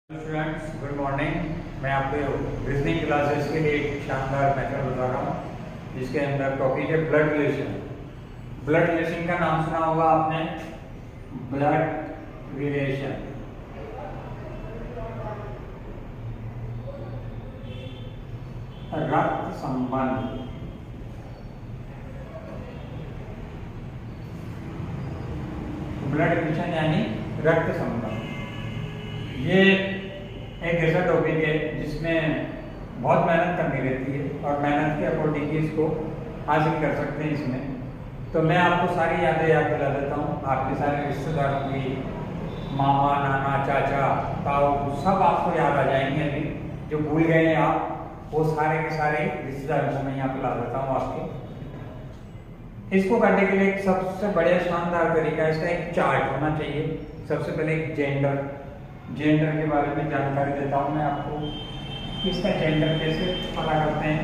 Students, good morning. मैं आपको reasoning classes के लिए एक शानदार मेथड बता रहा हूँ जिसके अंदर टॉपिक है ब्लड रिलेशन। ब्लड रिलेशन का नाम सुना होगा आपने, ब्लड रिलेशन। रक्त संबंध। ब्लड रिलेशन यानी रक्त संबंध। ये एक ऐसा टॉपिक है जिसमें बहुत मेहनत करनी रहती है और मेहनत के अकॉर्डिंग ही इसको हासिल कर सकते हैं। इसमें तो मैं आपको सारी यादें याद दिला देता हूँ। आपके सारे रिश्तेदारों की, मामा, नाना, चाचा, ताऊ, सब आपको याद आ जाएंगे। अभी जो भूल गए हैं आप, वो सारे के सारे रिश्तेदारों को मैं यहाँ पे ला देता हूँ आपके। इसको करने के लिए एक सबसे बढ़िया शानदार तरीका, इसका एक चार्ट होना चाहिए। सबसे पहले एक जेंडर के बारे में जानकारी देता हूं मैं आपको, इसका जेंडर कैसे पता करते हैं।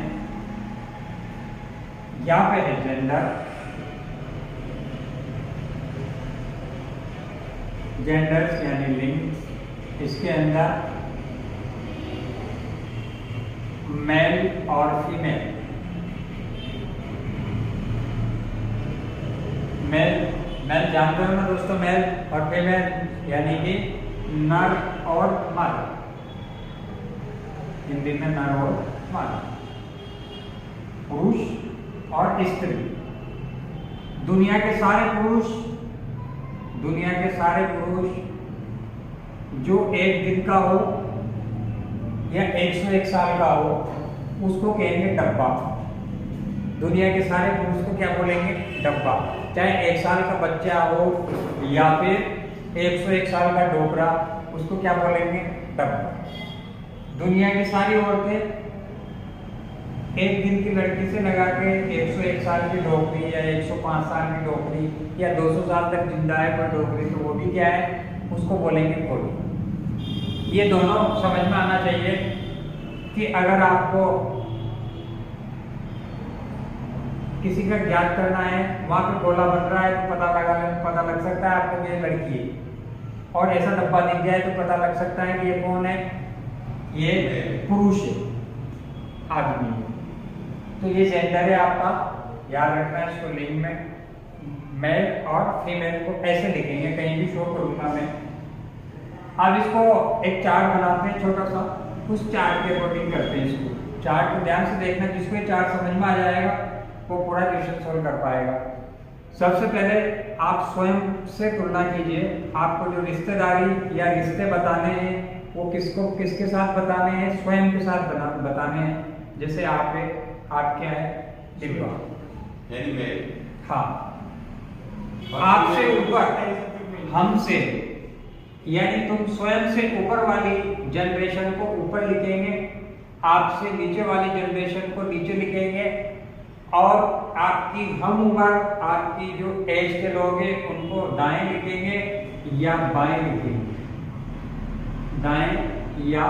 यहाँ पे है जेंडर्स यानी लिंग। इसके अंदर मेल और फीमेल। मेल जानते हो ना दोस्तों, मेल और फीमेल यानी कि नर और मादा। हिंदी में नर और मादा, पुरुष और स्त्री। दुनिया के सारे पुरुष जो एक दिन का हो या 101 साल का हो, उसको कहेंगे डब्बा। दुनिया के सारे पुरुष को क्या बोलेंगे? डब्बा। चाहे 1 साल का बच्चा हो या फिर 101 साल का डोकरा, उसको क्या बोलेंगे? डब्बा। दुनिया की सारी औरतें एक दिन की लड़की से लगा के 101 साल की डोकरी या 105 साल की डोकरी या 200 साल तक जिंदा है पर डोकरी, तो वो भी क्या है? उसको बोलेंगे कोली। ये दोनों समझ में आना चाहिए कि अगर आपको किसी का ज्ञात करना है, वहां पे गोला बन रहा है तो पता लग सकता है आपको ये लड़की है, और ऐसा डब्बा दिख जाए तो पता लग सकता है कि ये कौन है? ये पुरुष है, आदमी है। तो ये जेंडर है आपका, याद रखना है इसको। लिंग में मेल और फीमेल को ऐसे लिखेंगे, कहीं भी शो करूंगा मैं। अब इसको एक चार्ट बनाते हैं छोटा सा, उस चार्ट के अकॉर्डिंग करते हैं इसको। चार्ट को ध्यान से देखना, जिसको ये चार्ट समझ में आ जाएगा वो पूरा क्वेश्चन सॉल्व कर पाएगा। सबसे पहले आप स्वयं से तुलना कीजिए। आपको जो रिश्तेदारी या रिश्ते बताने हैं वो किसके साथ बताने हैं? स्वयं के साथ बताने हैं। जैसे आप क्या है? डिब्बा यानी मैं। हाँ, आपसे ऊपर, हमसे, यानी तुम स्वयं से ऊपर वाली जनरेशन को ऊपर लिखेंगे, आपसे नीचे वाली जनरेशन को नीचे लिखेंगे, और आपकी हम उम्र, आपकी जो एज के लोग हैं उनको दाएं लिखेंगे या बाएं लिखेंगे। दाएं या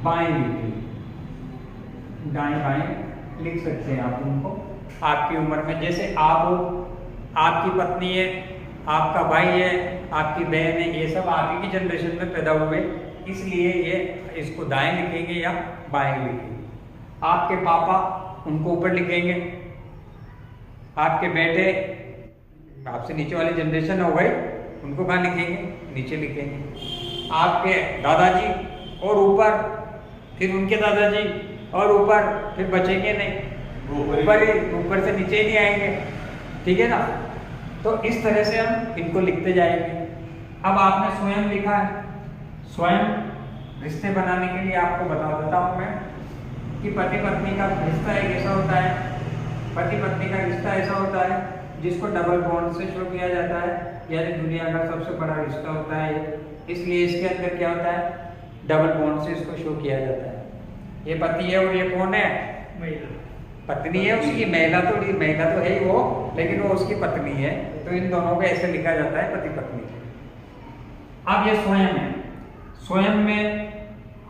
बाएं लिखेंगे, दाएं बाएं लिख सकते हैं आप उनको आपकी उम्र में। जैसे आप हो, आपकी पत्नी है, आपका भाई है, आपकी बहन है, ये सब आप ही की जनरेशन में पैदा हुए, इसलिए ये इसको दाएं लिखेंगे या बाएं लिखेंगे। आपके पापा, उनको ऊपर लिखेंगे। आपके बेटे, आपसे नीचे वाली जनरेशन हो गई, उनको कहाँ लिखेंगे? नीचे लिखेंगे। आपके दादाजी और ऊपर, फिर उनके दादाजी और ऊपर, फिर बचेंगे नहीं, ऊपर से नीचे ही नहीं आएंगे। ठीक है ना? तो इस तरह से हम इनको लिखते जाएंगे। अब आपने स्वयं लिखा है। स्वयं रिश्ते बनाने के लिए आपको बता देता हूँ मैं कि पति पत्नी का रिश्ता एक ऐसा होता है, पति पत्नी का रिश्ता ऐसा होता है जिसको डबल बॉन्ड से शो किया जाता है, यानी दुनिया का सबसे बड़ा रिश्ता होता है। इसलिए इसके अंदर क्या होता है? डबल बॉन्ड से इसको शो किया जाता है। ये पति है और ये कौन है? महिला। पत्नी है उसकी, महिला तो है ही वो, लेकिन वो उसकी पत्नी है। तो इन दोनों को ऐसे लिखा जाता है, पति पत्नी। अब ये स्वयं है। स्वयं में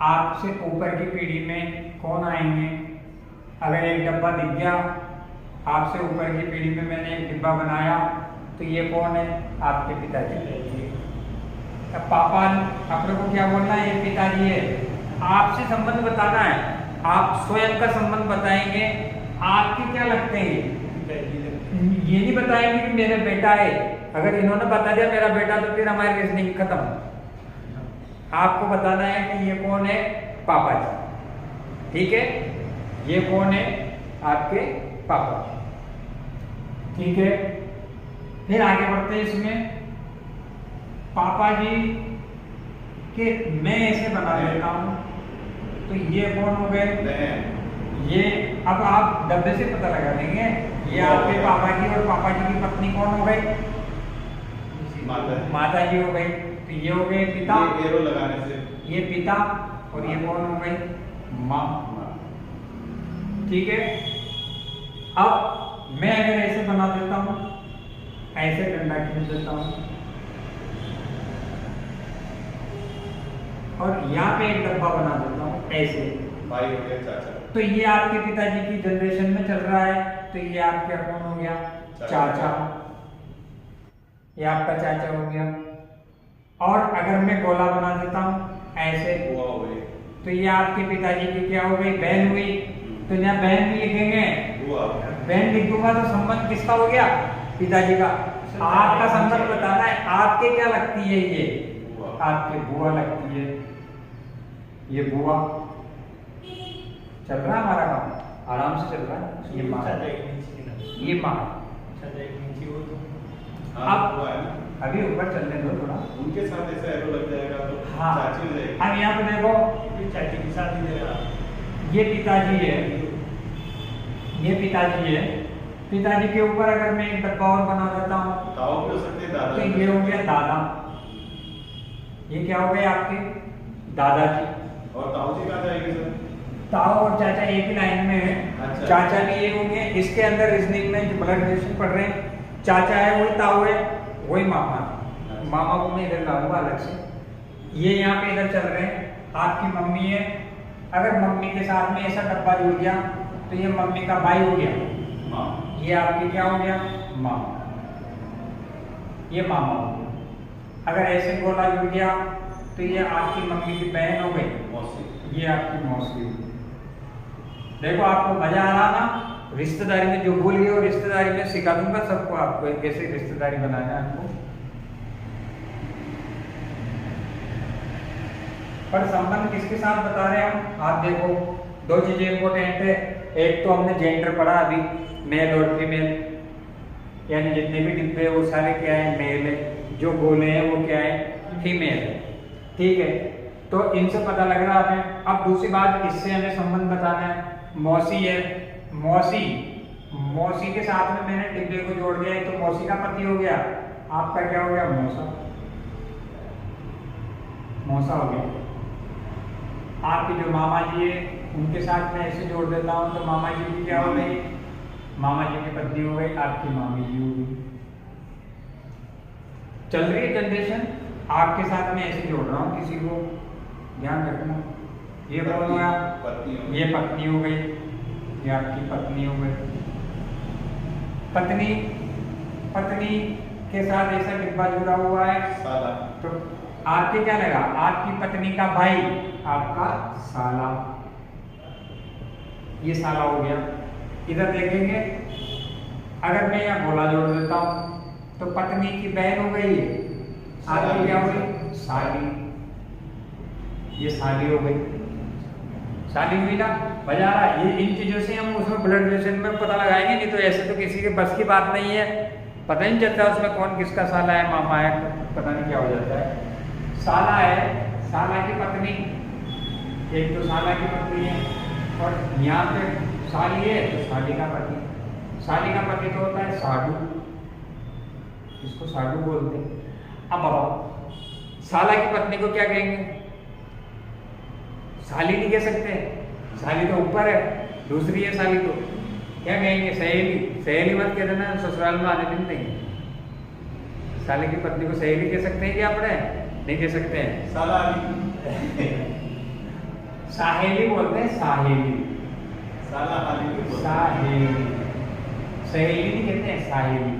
आपसे ऊपर की पीढ़ी में कौन आएंगे? अगर एक डब्बा दिख गया, आपसे ऊपर की पीढ़ी में मैंने एक डिब्बा बनाया, तो ये कौन है? आपके पिताजी। अब पापा अपने को क्या बोलना है, ये पिताजी है। आपसे संबंध बताना है, आप स्वयं का संबंध बताएंगे। आपके क्या लगते हैं, ये नहीं बताएंगे कि मेरा बेटा है। अगर इन्होंने बता दिया मेरा बेटा, तो फिर हमारी रीजनिंग खत्म। आपको बताना है कि ये कौन है, पापा जी। ठीक है, ये कौन है, आपके पापा। ठीक है, फिर आगे बढ़ते हैं। इसमें पापा जी के मैं ऐसे बना लेता हूं, तो ये कौन हो गए, ये अब आप डब्बे से पता लगा लेंगे। ये आपके पापा जी और पापा जी की पत्नी कौन हो गई, माता जी हो गई। तो ये हो गए पिता, ये एरो लगाने से ये पिता, और ये कौन हो गई, माँ। ठीक है, अब मैं अगर ऐसे बना देता हूं, ऐसे डंडा खींच देता हूं, और यहाँ पे एक डब्बा बना देता हूँ ऐसे, भाई हो गया चाचा। तो ये आपके पिताजी की जनरेशन में चल रहा है। तो ये आपका कौन हो गया, चाचा। ये आपका चाचा हो गया। और अगर मैं गोला बना देता हूँ ऐसे, बुआ हो गई। तो ये आपके पिताजी की क्या हो गई, बहन हुई। तो यहाँ बहन भी लिखेंगे, बुआ। बहन लिख दूंगा तो संबंध किसका हो गया, पिताजी का। आपका संबंध बताना है, आपके क्या लगती है, ये आपके बुआ लगती है। ये बुआ। चल रहा है हमारा काम, आराम से चल रहा है। ये माँ, ये माँ। अब अभी ऊपर चलने दो थोड़ा, उनके साथ ऐसा एरो लग जाएगा तो हाँ। चाची हो जाएगी। अब यहाँ पे देखो, चाची की शादी दे रहा, ये पिताजी है, ये पिताजी है। पिताजी के ऊपर अगर मैं एक डब्बा और बना देता हूँ, ताऊ भी हो सकते हैं, दादा तो भी ये हो हो गया दादा। ये क्या हो गए आपके दादाजी। सकते हैं। और ताऊ जी कहाँ जाएंगे सर? ताऊ और चाचा एक ही लाइन में है। अच्छा। चाचा भी ये होंगे। इसके अंदर रीजनिंग में जो ब्लड रिलेशन पढ़ रहे हैं, चाचा है वही ताऊ है, वही मामा। मामा को मैं इधर लाऊंगा अलग से। ये यहाँ पे इधर चल रहे हैं। आपकी मम्मी है, अगर मम्मी के साथ में ऐसा डब्बा जुड़ गया, तो ये मम्मी का भाई हो गया, माँ। ये आपकी क्या हो गया, मामा। ये मामा हो गया। अगर ऐसे गोला जुड़ गया, तो ये आपकी मम्मी की बहन हो गई, मौसी। ये आपकी मौसी हुई। देखो आपको मजा आ रहा ना, रिश्तेदारी में जो भूल गए वो रिश्तेदारी में सिखा दूंगा सबको, आपको कैसे रिश्तेदारी बनाना है आपको। पर संबंध किसके साथ बता रहे हैं हम, आप देखो दो चीजें इंपॉर्टेंट है। एक तो हमने जेंडर पढ़ा अभी, मेल और फीमेल, यानी जितने भी डिब्बे वो सारे क्या है, मेल है। जो गोले हैं वो क्या है, फीमेल है। ठीक है, तो इनसे पता लग रहा है हमें। अब दूसरी बात, इससे हमें संबंध बताना है। मौसी है, मौसी, मौसी के साथ में मैंने डिब्बे को जोड़ दिया है, तो मौसी का पति हो गया, आपका क्या हो गया, मौसा। मौसा हो गया। आपके जो मामा जी है, उनके साथ में ऐसे जोड़ देता हूँ, तो मामा जी की क्या हो गई, मामा जी की पत्नी हो गई, आपकी मामी जी हो गई। चल रही है जनरेशन। आपके साथ में ऐसे जोड़ रहा हूँ किसी को, ध्यान रखना। ये कौन हो गया, ये पत्नी हो गई, ये आपकी पत्नी हो गई। पत्नी, पत्नी के साथ ऐसा डिब्बा जुड़ा हुआ है, साला। तो आपके क्या लगा, आपकी पत्नी का भाई, आपका साला। ये साला हो गया। इधर देखेंगे, अगर मैं यहाँ गोला जोड़ देता हूँ, तो पत्नी की बहन हो गई है, आपकी क्या हो गई, साली। ये साली हो गई, साली हुई ना। मजा आ रहा है। ये इन चीजों से हम उसमें ब्लड रिलेशन में पता लगाएंगे, नहीं तो ऐसे तो किसी के बस की बात नहीं है। पता ही नहीं चलता उसमें कौन किसका साला है, मामा है, पता नहीं क्या हो जाता है। साला है, साला की पत्नी, एक तो साला की पत्नी है, और यहाँ पे साली है तो साली का पति। साली का पति तो होता है साधु, इसको साधु बोलते हैं। अब बताओ साला की पत्नी को क्या कहेंगे, साली नहीं कह सकते, साली तो ऊपर है, दूसरी है साली, तो क्या कहेंगे, सहेली। सहेली मत कह देना, ससुराल में आने दिन नहीं। साले की पत्नी को सहेली कह सकते हैं क्या अपने, नहीं कह सकते हैं। साहेली बोलते हैं, साहेली, साहेली, सहेली नहीं कहते हैं, साहेली,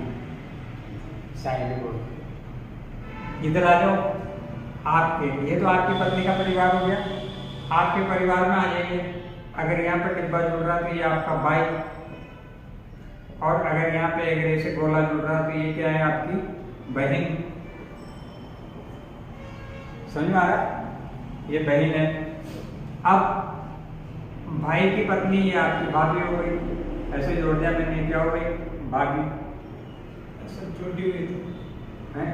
साहेली बोलते। इधर आ जाओ, आपके, ये तो आपकी पत्नी का परिवार हो गया। आपके परिवार में आ जाइए, अगर यहाँ पे डिब्बा जुड़ रहा तो ये आपका भाई, और अगर यहाँ पे अगर ऐसे गोला जुड़ रहा तो ये क्या है, आपकी बहन। समझ में आ रहा? ये बहन है। अब भाई की पत्नी ये आपकी भाभी हो गई, ऐसे जोड़ दिया मैंने, क्या हो गई, भाभी। सब छोटी हुई थी।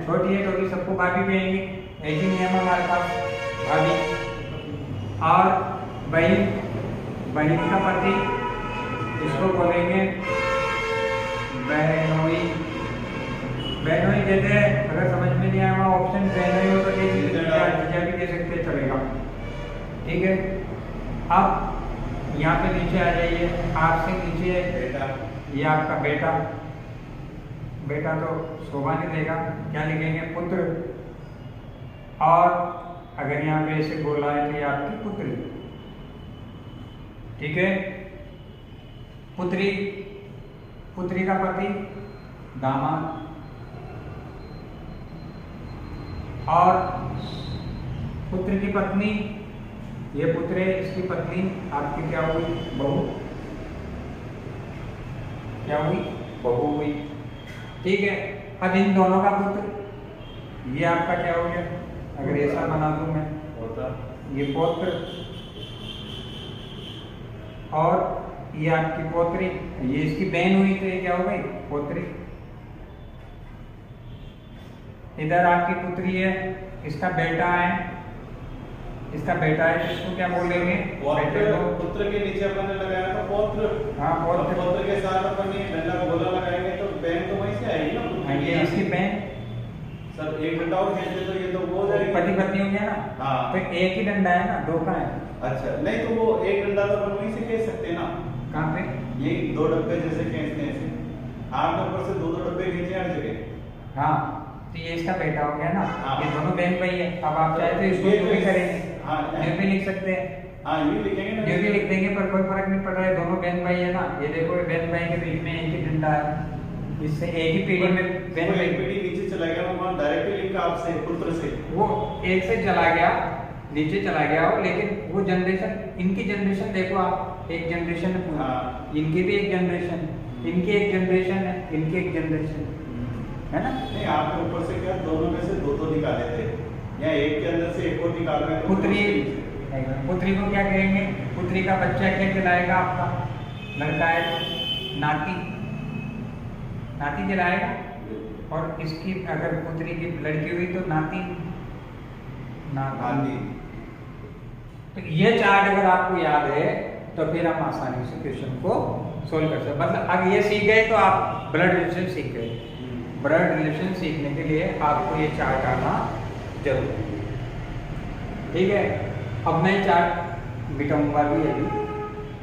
छोटी है तो भी सबको भाभी कहेंगे, एक ही नियम हमारे पास, भाभी। और बहन, बहन का पति, इसको बोलेंगे बहनोई। बहनोई देते हैं, अगर समझ में नहीं आया वहाँ ऑप्शन बहनोई हो तो जीजा भी दे सकते, चलेगा। ठीक है। अब यहाँ पे नीचे आ जाइए, आपसे नीचे बेटा, ये आपका बेटा। बेटा तो शोभा नहीं देगा, क्या लिखेंगे, पुत्र। और अगर यहाँ पे ऐसे बोला है तो ये आपकी पुत्री। ठीक है। पुत्री, पुत्री का पति दामाद। और पुत्र की पत्नी, ये पुत्र है, इसकी पत्नी आपकी क्या हुई, बहू। क्या हुई, बहू हुई। ठीक है। अब इन दोनों का पुत्र, ये आपका क्या हो गया, अगर ऐसा बना दूं मैं, होता ये पौत्र, और ये आपकी पौत्री, ये इसकी बहन हुई तो ये क्या हो गई, पौत्री। इधर आपकी पुत्री है, इसका बेटा है, इसका बेटा है, इसको क्या बोलेंगे, बेटे को। पुत्र के नीचे अपन ने लगाया था पौत्र। हाँ, पौत्र। पौत्र के साथ अपन ये डंडा गोला लगाएंगे तो बहन तो वहीं से आएगी ना, पुत्र हाँ, की ये यहाँ इसकी से। बहन। सर एक डंडा और खींच दे तो ये तो वो हो जाएगी। पति पत्नी हो गया ना। हाँ। तो एक ही डंडा है ना, दो का है। अच्छा, नहीं तो वो एक डंडा तो अपन वहीं से खींच सकते हैं ना। कहाँ पे, ये दो डब्बे जैसे खींचते हैं ऐसे, आपने ऊपर से दो दो डब्बे खींचे हर जगह। हाँ, तो ये इसका बेटा हो गया ना। हाँ। ये दोनों बहन भाई है। अब आप चाहे तो इसको ये जो तो भी इस- करेंगे, हाँ, जो भी लिख सकते हैं, हाँ ये लिखेंगे ना, जो भी लिख देंगे, पर कोई फर्क नहीं पड़ रहा है, दोनों बहन भाई है ना। ये देखो, ये बहन भाई के बीच में एक ही डंडा है, इससे एक ही पीढ़ी में बहन वो भाई, एक पीढ़ी नीचे चला गया, वहाँ डायरेक्टली लिखा आपसे पुत्र से। वो एक से चला गया, नीचे चला गया हो, लेकिन वो जनरेशन, इनकी जनरेशन देखो आप, एक जनरेशन है पूरा। हाँ। इनकी भी एक जनरेशन, इनकी एक जनरेशन है, इनकी एक जनरेशन है ना। नहीं, आपने ऊपर से क्या दोनों में से दो दो निकाले थे, या एक के अंदर से एक और निकाल रहे हैं तो पुत्री, उसके नीचे। पुत्री को क्या कहेंगे, पुत्री का बच्चा क्या कहलाएगा, आपका लड़का है, नाती, नाती कहलाएगा। और इसकी अगर पुत्री की लड़की हुई तो नाती, नाती। तो ये चार्ट अगर आपको याद है तो फिर हम आसानी से क्वेश्चन को सोल्व कर सकते। मतलब अब ये सीख गए तो आप ब्लड रिलेशन सीख गए। ब्लड रिलेशन सीखने के लिए आपको ये चार्ट आना जरूरी है। ठीक है। अब मैं चार्ट मिटाऊंगा भी, अभी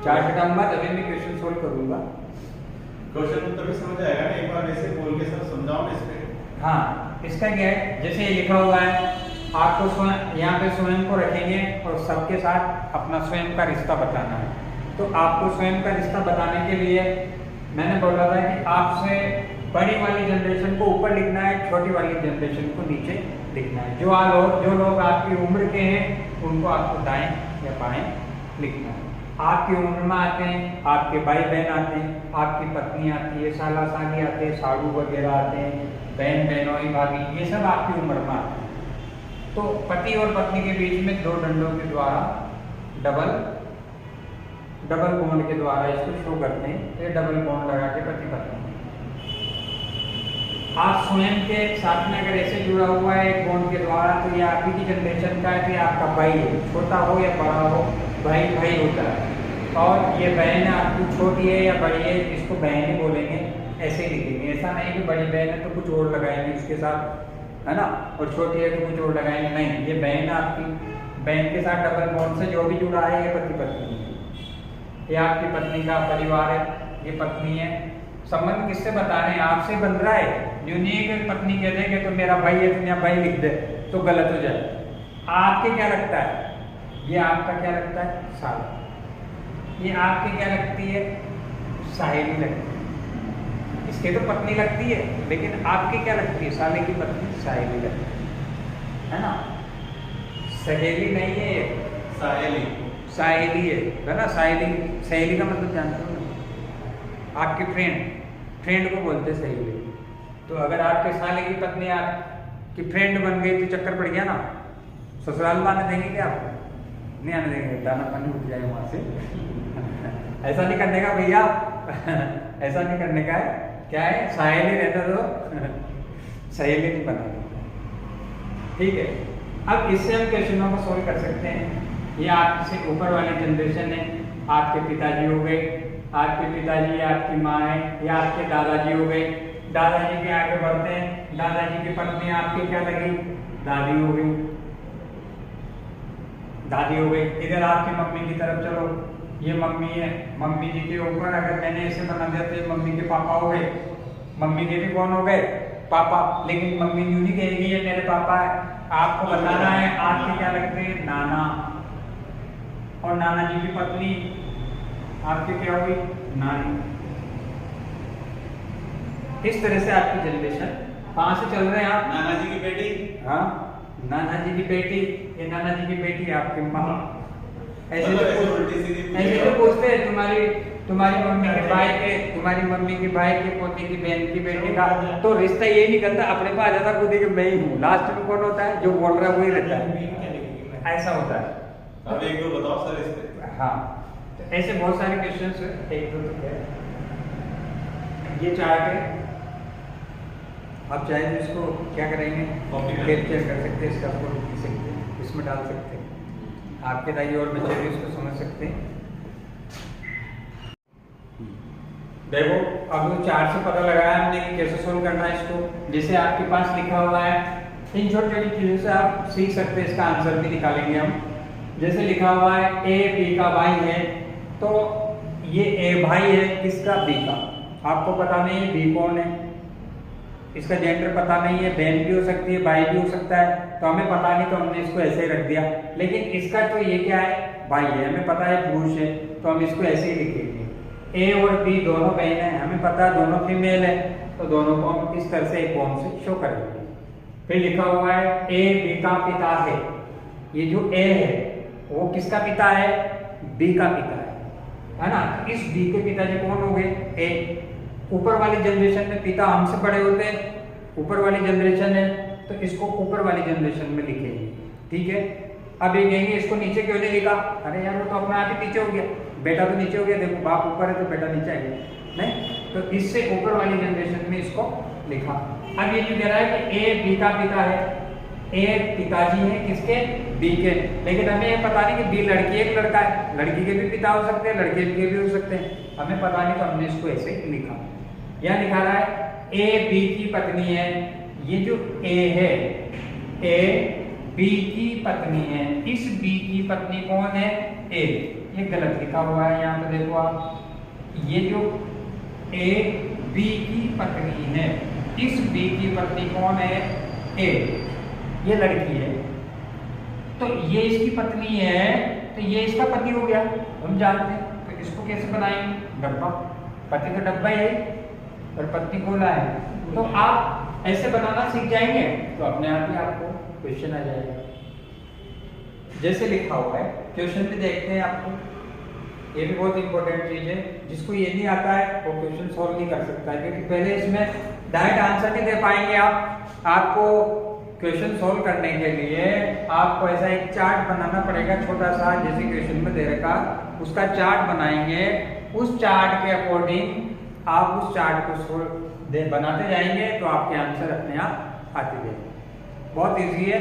चार्ट मिटाऊंगा तभी मैं क्वेश्चन सोल्व करूंगा। क्वेश्चन तो तभी समझ आएगा ना, एक बार वैसे बोल के सर समझाओ ना इस पे। हाँ, इसका क्या है, जैसे ये लिखा हुआ है, आपको स्वयं यहाँ पे स्वयं को रखेंगे और सबके साथ अपना स्वयं का रिश्ता बताना है। तो आपको स्वयं का रिश्ता बताने के लिए मैंने बोला था कि आपसे बड़ी वाली जनरेशन को ऊपर लिखना है, छोटी वाली जनरेशन को नीचे लिखना है। जो लोग आपकी उम्र के हैं उनको आपको दाएं या बाएं लिखना है। आपकी उम्र में आते हैं आपके भाई बहन आते हैं, आपकी पत्नी आती है, साला साली आते हैं, साड़ू वगैरह आते हैं, बहन बहनोई भाभी, ये सब आपकी उम्र में आते हैं। तो पति और पत्नी के बीच में दो डंडों के द्वारा डबल बॉन्ड के द्वारा इसको शो करते हैं। ये डबल बॉन्ड लगा के पति पत्नी, आप स्वयं के साथ में अगर ऐसे जुड़ा हुआ है एक बॉन्ड के द्वारा तो ये आप ही की जनरेशन का है, तो ये आपका भाई है, छोटा हो या बड़ा हो, भाई भाई होता है। और ये बहन आपकी छोटी है या बड़ी है, इसको बहन ही बोलेंगे, ऐसे ही लिखेंगे। ऐसा नहीं कि बड़ी बहन है तो कुछ और लगाएंगे उसके साथ, है ना, और छोटी है तो कुछ और लगाएंगे, नहीं। ये बहन आपकी, बहन के साथ डबल बॉन्ड से जो भी जुड़ा है ये पति पत्नी है। ये आपकी पत्नी का परिवार है, ये पत्नी है। संबंध किससे बता रहे हैं, आपसे बन रहा है। जो नहीं है कि पत्नी कह देंगे तो मेरा भाई है, तुम यहाँ भाई लिख दे तो गलत हो जाए। आपके क्या लगता है, ये आपका क्या लगता है, साला। ये आपके क्या लगती है, साहेबी लगती है। इसके तो पत्नी लगती है, लेकिन आपकी क्या लगती है, साले की पत्नी साहेबी लगती है ना। सहेली नहीं है ये, साहेली। साहेली है ना। साहेली, सहेली का मतलब जानते हो ना, आपकी फ्रेंड को बोलते हैं सहेली। तो अगर आपके साले की पत्नी आपकी फ्रेंड बन गई तो चक्कर पड़ गया ना, ससुराल में आने देंगे क्या आपको? नहीं आने देंगे, दाना पानी उठ जाए वहाँ से। ऐसा नहीं करने का भैया। ऐसा नहीं करने का है। क्या है, सहेली रहता तो सहेली नहीं बना। ठीक है, अब इससे हम क्वेश्चनों को सोल्व कर सकते हैं। ये आपसे ऊपर वाली जनरेशन है, आपके पिताजी हो गए, आपके पिताजी, आपकी माँ है, या आपके दादाजी हो गए। दादाजी के आगे बढ़ते हैं, दादाजी की पत्नी आपकी क्या लगी? दादी हो गई, दादी हो गई। इधर आपकी मम्मी की तरफ चलो, ये मम्मी है, मम्मी जी के ऊपर अगर मैंने इसे बना दिया तो ये मम्मी के पापा हो गए। मम्मी के भी कौन हो गए? पापा। लेकिन मम्मी यूं नहीं कहेगी ये मेरे पापा है, आपको बताना है आपके क्या लगते हैं? नाना। और नाना जी की पत्नी आपकी क्या हुई? नानी। इस तरह से आपकी जनरेशन कहां से चल रहे हैं आप? नाना जी की बेटी। हाँ, नाना जी की बेटी, ये नाना जी की बेटी आपकी माँ। ऐसे जो पूछते हैं तुम्हारी मम्मी के भाई के, तुम्हारी मम्मी के भाई के पोते की बहन की बेटी का, तो रिश्ता ये निकलता अपने पास आ जाता खुद ही कि मैं ही हूँ। लास्ट में कौन होता है? जो बोल रहा है वही रहता है। ऐसा होता है। अब एक दो बताओ सर इस पे। हाँ, तो ऐसे बहुत सारे क्वेश्चंस हैं, एक दो तो है। ये चार्ट है, आप चाहे तो इसको क्या करेंगे? कैप्चर कर सकते हैं, इसका फोटो खींच सकते हैं, इसमें डाल सकते हैं। आपके दाई और बच्चे भी इसको समझ सकते हैं। देखो, अब वो चार्ट से पता लगाया हमने कि कैसे सोल्व करना है इसको। जैसे आपके पास लिखा हुआ है, इन छोटी छोटी चीज़ों से आप सीख सकते हैं, इसका आंसर भी निकालेंगे हम। जैसे लिखा हुआ है ए बी का भाई है, तो ये ए भाई है किसका? बी का। आपको पता नहीं है बी कौन है, इसका जेंडर पता नहीं है, बहन भी हो सकती है, भाई भी हो सकता है, तो हमें पता नहीं तो हमने इसको ऐसे ही रख दिया। लेकिन इसका तो ये क्या है? भाई है, हमें पता है पुरुष है, तो हम इसको ऐसे ही लिखेंगे। ए और बी दोनों बहन है, हमें पता है दोनों फीमेल है, तो दोनों को हम इस तरह से एक फॉर्म से शो करेंगे। फिर लिखा हुआ है ए बी का पिता है। ये जो ए है वो किसका पिता है? बी का पिता है ना। इस बी के पिताजी कौन हो गए? ए। ऊपर वाली जनरेशन में पिता हमसे बड़े होते हैं, ऊपर वाली जनरेशन है, तो इसको ऊपर वाली जनरेशन में लिखेंगे। ठीक है, अब ये कहेंगे इसको नीचे क्यों नहीं लिखा? अरे यार वो तो अपने आप ही नीचे हो गया, बेटा तो नीचे हो गया। देखो, बाप ऊपर है तो बेटा नीचे आ गया, नहीं, तो इससे ऊपर वाली जनरेशन में इसको लिखा। अब ये जो कह रहा है कि ए बी का पिता है, ए पिताजी है किसके? बी के। लेकिन हमें ये पता नहीं कि बी लड़की है कि लड़का है। लड़की के भी पिता हो सकते हैं, लड़के के भी हो सकते हैं, हमें पता नहीं, तो हमने इसको ऐसे ही लिखा। यह लिखा रहा है ए बी की पत्नी है। ये जो ए है, ए बी की पत्नी है। इस बी की पत्नी कौन है? ए। ये गलत लिखा हुआ है यहाँ पे, देखो आप, ये जो ए बी की पत्नी है, इस बी की पत्नी कौन है? ए। ये लड़की है, तो ये इसकी पत्नी है, तो ये इसका पति हो गया, हम जानते हैं। तो इसको कैसे बनाएंगे? डब्बा, पति तो डब्बा ही है और पत्नी गोला है। तो आप ऐसे बनाना सीख जाएंगे तो अपने आप ही आपको क्वेश्चन आ जाएगा। जैसे लिखा हुआ है, क्वेश्चन भी देखते हैं आपको, ये भी बहुत इंपॉर्टेंट चीज है। जिसको ये नहीं आता है वो क्वेश्चन सॉल्व नहीं कर सकता है, क्योंकि पहले इसमें डायरेक्ट आंसर नहीं दे पाएंगे आप। आपको क्वेश्चन सॉल्व करने के लिए आपको ऐसा एक चार्ट बनाना पड़ेगा छोटा सा, जैसे क्वेश्चन में दे रखा, उसका चार्ट बनाएंगे। उस चार्ट के अकॉर्डिंग आप उस चार्ट को बनाते जाएंगे तो आपके आंसर अपने आप आते जाएंगे। बहुत इजी है,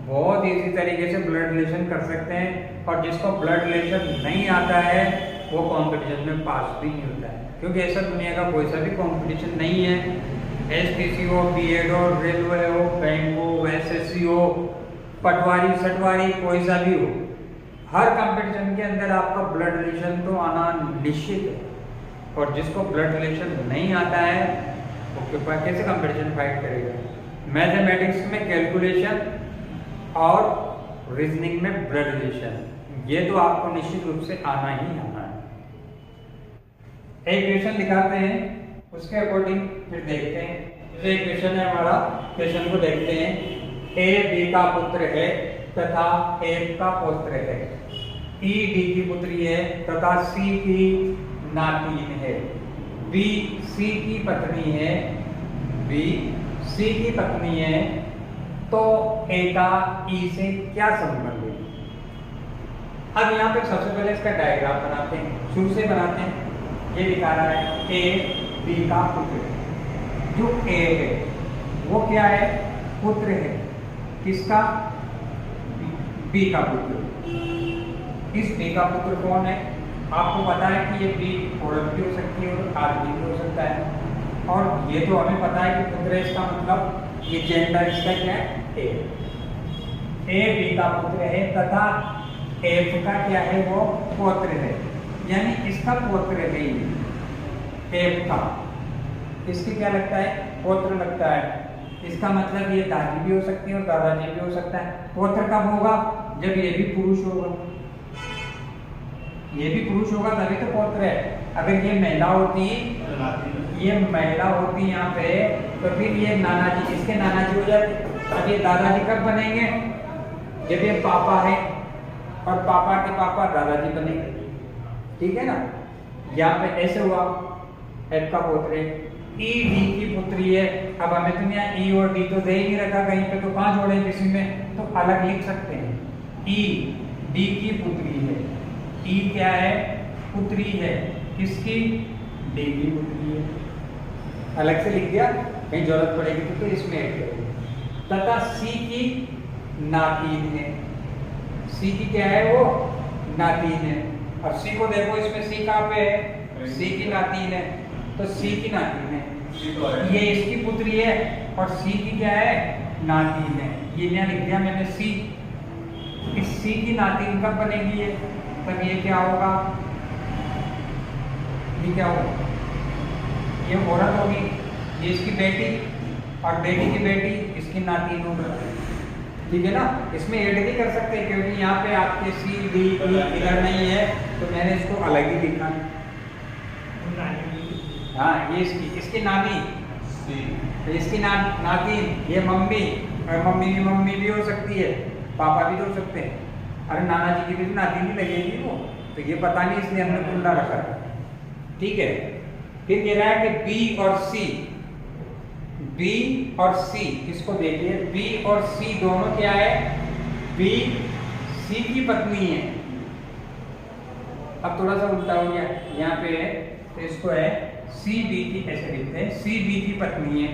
बहुत इजी तरीके से ब्लड रिलेशन कर सकते हैं। और जिसको ब्लड रिलेशन नहीं आता है वो कंपटीशन में पास भी नहीं होता है, क्योंकि ऐसा दुनिया का कोई सा भी कंपटीशन नहीं है। एसटीसी हो, बीएड हो, रेलवे हो, बैंक हो, एसएससी हो, पटवारी सटवारी कोई सा भी हो, हर कंपटीशन के अंदर आपका ब्लड रिलेशन तो आना निश्चित है। और जिसको ब्लड रिलेशन नहीं आता है वो कैसे कंपटीशन फाइट करेगा? मैथमेटिक्स में कैलकुलेशन और रीजनिंग में ब्लड रिलेशन, ये तो आपको निश्चित रूप से आना ही आना है। एक क्वेश्चन दिखाते हैं, उसके अकॉर्डिंग फिर देखते हैं। जैसे एक क्वेश्चन है हमारा, क्वेश्चन को देखते हैं। ए बी का पुत्र है, तथा एफ का पौत्र है। ई डी की पुत्री है तथा सी की नातिन है। बी सी की पत्नी है, बी सी की पत्नी है, तो ए का ई से क्या संबंध है? अब यहाँ पे सबसे पहले इसका डायग्राम बनाते हैं, शुरू से बनाते हैं। ये दिखा रहा है ए बी का पुत्र है। जो ए है वो क्या है? पुत्र है। किसका? बी का पुत्र। इस बी का पुत्र कौन है? आपको पता है कि ये बी औरत भी हो सकती है और आदमी भी हो सकता है, और ये तो हमें पता है कि पुत्र है, इसका मतलब ये जेंडर इसका क्या है? ए बी का पुत्र है तथा एफ का क्या है? वो पौत्र है, यानी इसका पौत्र है एफ का। इसकी क्या लगता है? पौत्र लगता है। इसका मतलब ये दादी भी हो सकती है और दादाजी भी हो सकता है। पौत्र कब होगा? जब ये भी पुरुष होगा, ये भी पुरुष होगा तभी तो पौत्र है। अगर ये महिला होती, ये महिला होती यहाँ पे, तो फिर ये नाना जी, इसके नाना जी हो जाते। अब ये दादाजी कब बनेंगे? जब ये पापा है और पापा के पापा दादाजी बनेंगे, ठीक है ना। यहाँ पे ऐसे हुआ, एफ का पौत्र है। ई डी की पुत्री है। अब हमें तो यहाँ ई और डी तो दे ही नहीं रखा कहीं पे, तो कहाँ जोड़े किसी में? तो अलग लिख सकते हैं। ई डी की पुत्री है। ई क्या है? पुत्री है। किसकी? डी की पुत्री है। अलग से लिख दिया, कहीं जरूरत पड़ेगी तो इसमें ऐड करेंगे। तथा सी की नातिन है। सी की क्या है? वो नातिन है। अब सी को देखो, इसमें सी कहाँ पे है? सी की नातिन है, तो सी की नातिन है। ये इसकी पुत्री है और सी की क्या है? नातिन है। ये यहाँ लिख दिया मैंने सी। इस सी की नातिन कब बनेगी ये? तब ये क्या होगा? ये क्या होगा? ये औरत होगी, ये इसकी बेटी, और बेटी की बेटी इसकी नातिन होगी, ठीक है ना। इसमें ऐड नहीं कर सकते क्योंकि यहाँ पे आपके सी डी इधर नहीं है, तो मैंने इसको अलग ही लिखा। हाँ, ये इसकी नानी, इसकी नातिन, ये मम्मी, और मम्मी की मम्मी भी हो सकती है, पापा भी तो हो सकते हैं। अरे नाना जी की भी नातिन ही लगेगी वो, तो ये पता नहीं, इसलिए हमने खुला रखा है, ठीक है। फिर कह रहा है कि बी और सी, बी और सी, इसको देखिए, बी और सी दोनों क्या है? बी सी की पत्नी है। अब थोड़ा सा उल्टा हो गया, यहाँ पे है तो इसको है सी बी की, ऐसे लिखते हैं, सी बी की पत्नी है।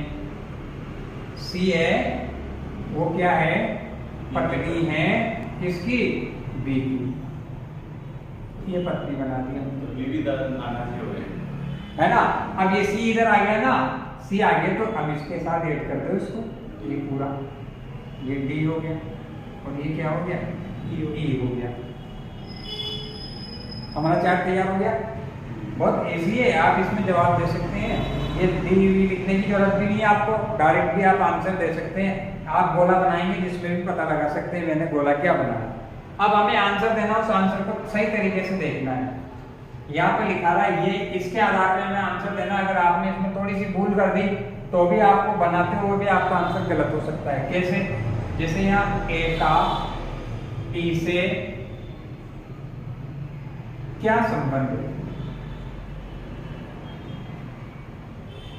सी है वो क्या है? पत्नी है किसकी? बी की। ये पत्नी बना दी हम, तो बी भी नाना जी हो गए, है ना। अब ये सी इधर आ गया ना, सी आ गया, तो अब इसके साथ ऐड कर दो इसको, ये पूरा, ये डी हो गया और ये क्या हो गया? ई हो गया। हमारा चार्ट तैयार हो गया। बहुत इजी है, आप इसमें जवाब दे सकते हैं। ये डी लिखने की जरूरत भी नहीं है आपको, डायरेक्ट भी आप आंसर दे सकते हैं। आप गोला बनाएंगे जिसमें भी पता लगा सकते हैं मैंने गोला क्या बनाया। अब हमें आंसर देना, उस आंसर को सही तरीके से देखना है। यहाँ पे लिखा रहा है, ये इसके आधार पे हमें आंसर देना। अगर आपने इसमें थोड़ी सी भूल कर दी तो भी आपको बनाते हुए भी आपका आंसर गलत हो सकता है। कैसे? जैसे यहाँ ए का ई से क्या संबंध है?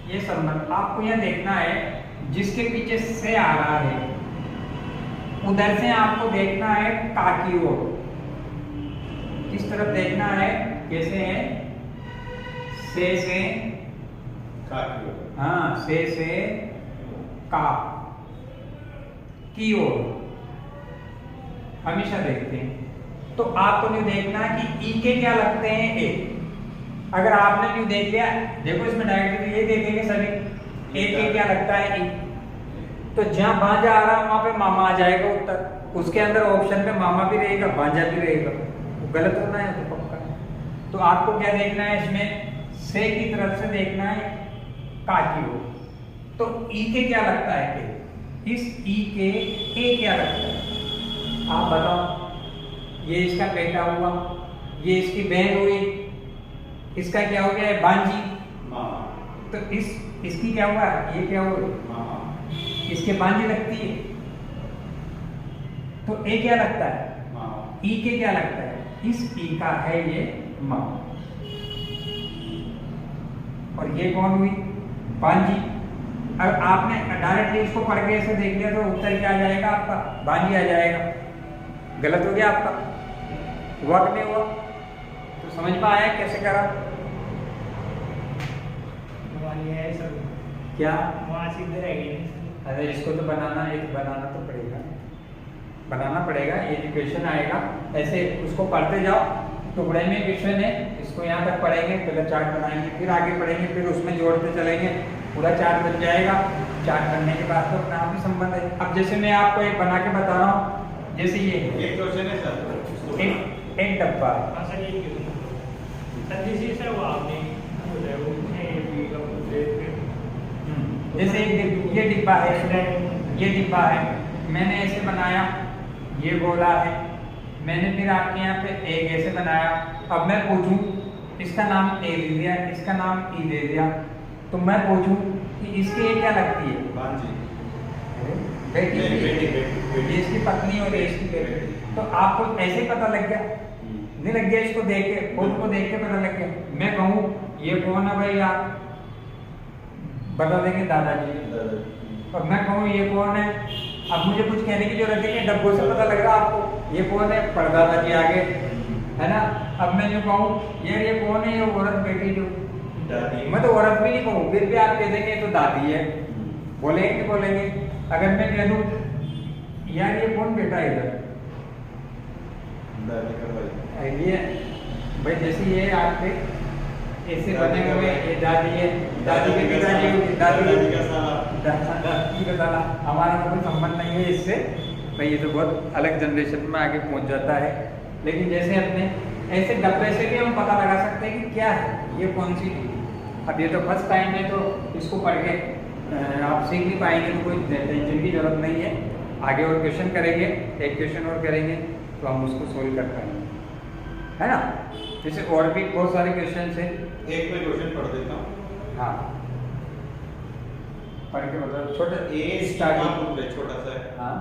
ये संबंध आपको यह देखना है, जिसके पीछे से आ रहा है उधर से आपको देखना है का की ओर, किस तरफ देखना है? कैसे है? से का की ओर। हाँ, से का की ओर हमेशा देखते हैं। तो आपको नहीं देखना कि ई के क्या लगते हैं ए। अगर आपने नहीं देख लिया, देखो इसमें डायरेक्टली ये देखेंगे सभी, ए के क्या लगता है ई, तो जहां भांजा आ रहा वहां पे मामा आ जाएगा उत्तर। उसके अंदर ऑप्शन पे मामा भी रहेगा, भांजा भी रहेगा, तो गलत होना है तो पक्का। तो आपको क्या देखना है इसमें? से की तरफ से देखना है का की ओर। तो ई के क्या लगता है ए? इस ई के ए क्या लगता है? आप बताओ। ये इसका बेटा हुआ, ये इसकी बहन हुई, इसका क्या हो गया है? भांजी। मामा। तो इसकी क्या हुआ? ये क्या हुआ? मामा। इसके भांजी लगती है, तो ए क्या लगता है, माँ। ई के क्या लगता है, इस ई का है ये माँ, और ये कौन हुई, बांजी। अब आपने डायरेक्टली इसको पढ़ के ऐसे देख लिया तो उत्तर क्या आ जाएगा आपका, बांजी आ जाएगा। गलत हो गया आपका, हुआ कि नहीं हुआ, तो समझ में आया कैसे करा, वहाँ ये है सब क्या। वहाँ सीधे रहेगी। अरे इसको तो बनाना तो पड़ेगा, बनाना पड़ेगा, ये जो क्वेश्चन आएगा ऐसे उसको पढ़ते जाओ, टुकड़े में क्वेश्चन है, इसको यहाँ तक पढ़ेंगे, पहले चार्ट बनाएंगे, फिर आगे पढ़ेंगे, फिर उसमें जोड़ते चलेंगे, पूरा चार्ट बन जाएगा। चार्ट बनने के बाद तो अपना आप ही संबंध है। अब जैसे मैं आपको एक बना के बता रहा हूँ, जैसे ये एक क्वेश्चन है सर, इसको एक डब्बा है, हाँ सर, ये क्यों सर जिस सर वो आपने बोला वो भी का जैसे ये डिब्बा है, ये डिब्बा है, मैंने ऐसे बनाया, ये गोला है, मैंने फिर आपके यहाँ पे एक ऐसे बनाया। अब मैं पूछूं, इसका नाम ए दे दिया, इसका नाम ई दे दिया, तो मैं पूछूं कि इसकी ये क्या लगती है, बांजी। बेटी, नहीं, बेटी। ये इसकी पत्नी और ये इसकी बेटी। तो आपको ऐसे ही पता लग गया, नहीं लग गया, इसको देख के, फोटो को देख के पता लग गया। मैं कहूँ ये कौन है भाई, आप बता देंगे दादाजी, और मैं कहूँ ये कौन है, अब मुझे कुछ कहने की जरूरत नहीं है, डब्बों से पता लग रहा आपको ये कौन है, परदादा जी आगे, है ना। अब मैं जो कहूँ यार ये कौन है, ये औरत बेटी जो, मैं तो औरत भी नहीं कहूँ, फिर भी आप कह देंगे तो दादी है, बोलेंगे कि बोलेंगे। अगर मैं कह दूँ यार ये कौन बेटा है इधर, ये भाई जैसे ये आपके ऐसे बने हुए, ये दादी है, दादी के पिताजी, दादी का साला, हमारा कोई संबंध नहीं है इससे भाई, ये तो बहुत अलग जनरेशन में आगे पहुंच जाता है। लेकिन जैसे अपने ऐसे डब्बे से भी हम पता लगा सकते हैं कि क्या है, ये कौन सी। अब ये तो फर्स्ट टाइम है तो इसको पढ़ के आप सीख नहीं पाएंगे, तो कोई टेंशन की जरूरत नहीं है। आगे और क्वेश्चन करेंगे, एक क्वेश्चन और करेंगे तो हम उसको सोल्व कर पाएंगे, है ना। जैसे और भी बहुत सारे क्वेश्चन है, एक मैं क्वेश्चन पढ़ देता हूँ। हाँ पढ़ के बताओ, छोटा ए स्टार्टिंग, छोटा सा है। हाँ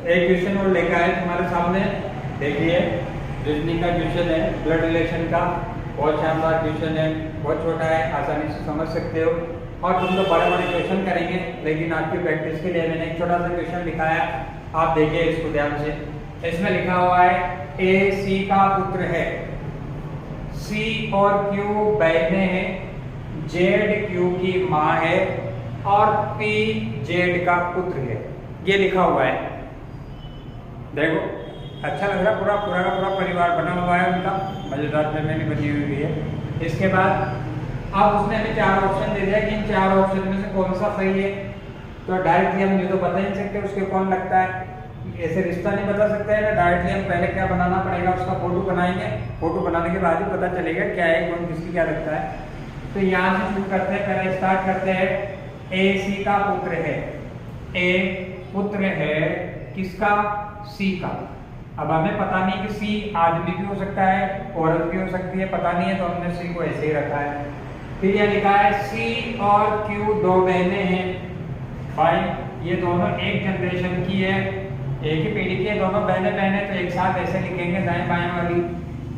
एक क्वेश्चन और लेकर आए तुम्हारे सामने, देखिए रीजनिंग का क्वेश्चन है, ब्लड रिलेशन का, बहुत शानदार क्वेश्चन है, बहुत छोटा है, आसानी से समझ सकते हो। और तुम तो बड़े बड़े क्वेश्चन करेंगे, लेकिन आपकी प्रैक्टिस के लिए मैंने एक छोटा सा क्वेश्चन लिखा है, आप देखिए इसको ध्यान से। इसमें लिखा हुआ है ए सी का पुत्र है, सी और क्यू बहने हैं, जेड क्यू की माँ है और पी जेड का पुत्र है, ये लिखा हुआ है। देखो अच्छा लग रहा है, पूरा पूरा का पूरा परिवार बना हुआ है उनका, मजेदार फैमिली बनी हुई है। इसके बाद अब उसने हमें 4 ऑप्शन दे दिया कि इन 4 ऑप्शन में से कौन सा सही है। तो डायरेक्टली हम ये तो बता ही नहीं सकते उसके कौन लगता है, ऐसे रिश्ता नहीं बता सकते हैं ना। डायरेक्टली हम पहले क्या बनाना पड़ेगा, उसका फोटो बनाएंगे, फोटो बनाने के बाद ही पता चलेगा क्या है, कौन किसकी क्या लगता है। तो यहाँ से शुरू करते हैं, पहले स्टार्ट करते हैं। ए सी का पुत्र है, ए पुत्र है किसका, सी का। अब हमें पता नहीं कि सी आदमी भी हो सकता है, औरत भी हो सकती है, पता नहीं है, तो हमने सी को ऐसे ही रखा है। फिर यह लिखा है सी और क्यू 2 बहनें हैं। भाई ये दोनों एक जनरेशन की है, एक ही पीढ़ी की है, दोनों बहनें तो एक साथ ऐसे लिखेंगे दाएं बाएं वाली।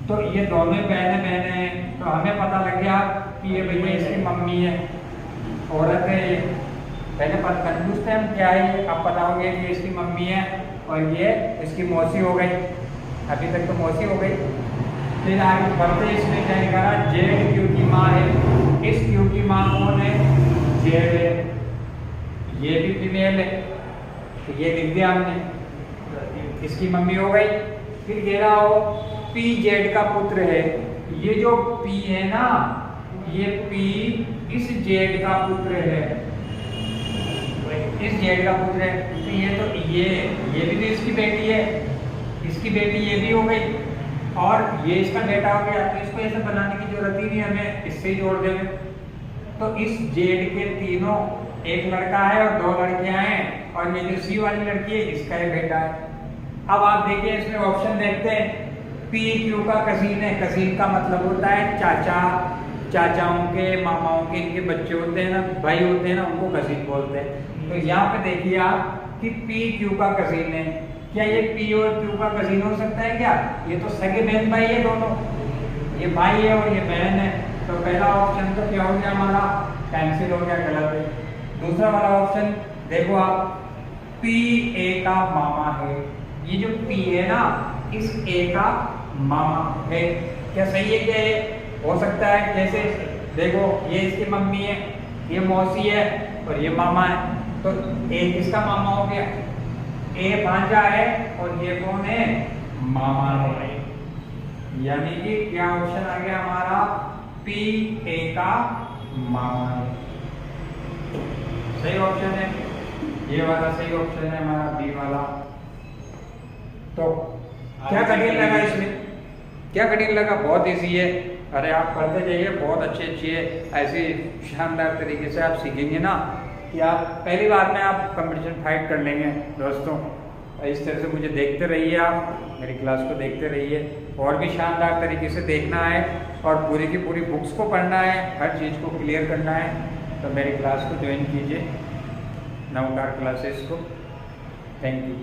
तो ये दोनों बहनें हैं, तो हमें पता लग गया कि ये भैया इसकी मम्मी है, औरत है ये। पहले पर कंफ्यूज थे हम क्या है ये, अब पता हो गया कि इसकी मम्मी है और ये इसकी मौसी हो गई, अभी तक तो मौसी हो गई। फिर आगे बढ़ते इसमें क्या लिखा है, जेड क्यू की माँ है। इस क्यू की माँ कौन है, जेड है, ये भी फीमेल है, तो ये लिख दिया हमने, इसकी मम्मी हो गई। फिर कह रहा हो पी जेड का पुत्र है, ये जो पी है ना, ये पी इस जेड का पुत्र है, इस जेड का पुत्र है। तो ये भी तो इसकी बेटी है, इसकी बेटी ये भी हो गई, और ये इसका बेटा हो गया। तो इसको ऐसे बनाने की जरूरत ही नहीं, हमें इससे ही जोड़ देंगे। तो इस जेड के तीनों, एक लड़का है और 2 लड़कियां हैं, और ये जो सी वाली लड़की है इसका ही बेटा है। अब आप देखिए इसमें ऑप्शन देखते हैं, पी क्यू का कसीन है, कसीन का मतलब होता है चाचा, चाचाओं के, मामाओं के, इनके बच्चे होते हैं ना, भाई होते हैं ना, उनको कसीन बोलते हैं। तो यहाँ पे देखिए आप कि पी क्यू का कजीन है। क्या ये पी और क्यू का कजीन हो सकता है क्या? ये तो सगे बहन भाई है दोनों, ये भाई है और ये बहन है। तो पहला ऑप्शन तो क्या हो गया हमारा, कैंसिल हो गया, गलत है। दूसरा वाला ऑप्शन देखो आप, पी ए का मामा है। ये जो पी है ना, इस ए का मामा है। क्या सही है? क्या ये हो सकता है? कैसे? देखो ये इसकी मम्मी है, ये मौसी है और ये मामा है, तो ए किसका मामा हो गया? ए भांजा है और ये कौन है? मामा है। यानी कि क्या ऑप्शन आ गया हमारा, पी ए का मामा है। सही ऑप्शन है, ये वाला सही ऑप्शन है हमारा, बी वाला। तो क्या कठिन लगा इसमें? क्या कठिन लगा? बहुत इजी है। अरे आप पढ़ते जाइए, बहुत अच्छी है। ऐसी शानदार तरीके से आप सीखेंगे ना कि आप पहली बार में आप कंपटीशन फाइट कर लेंगे दोस्तों। इस तरह से मुझे देखते रहिए, आप मेरी क्लास को देखते रहिए। और भी शानदार तरीके से देखना है और पूरी की पूरी बुक्स को पढ़ना है, हर चीज़ को क्लियर करना है, तो मेरी क्लास को ज्वाइन कीजिए, नवकार क्लासेस को। Thank you.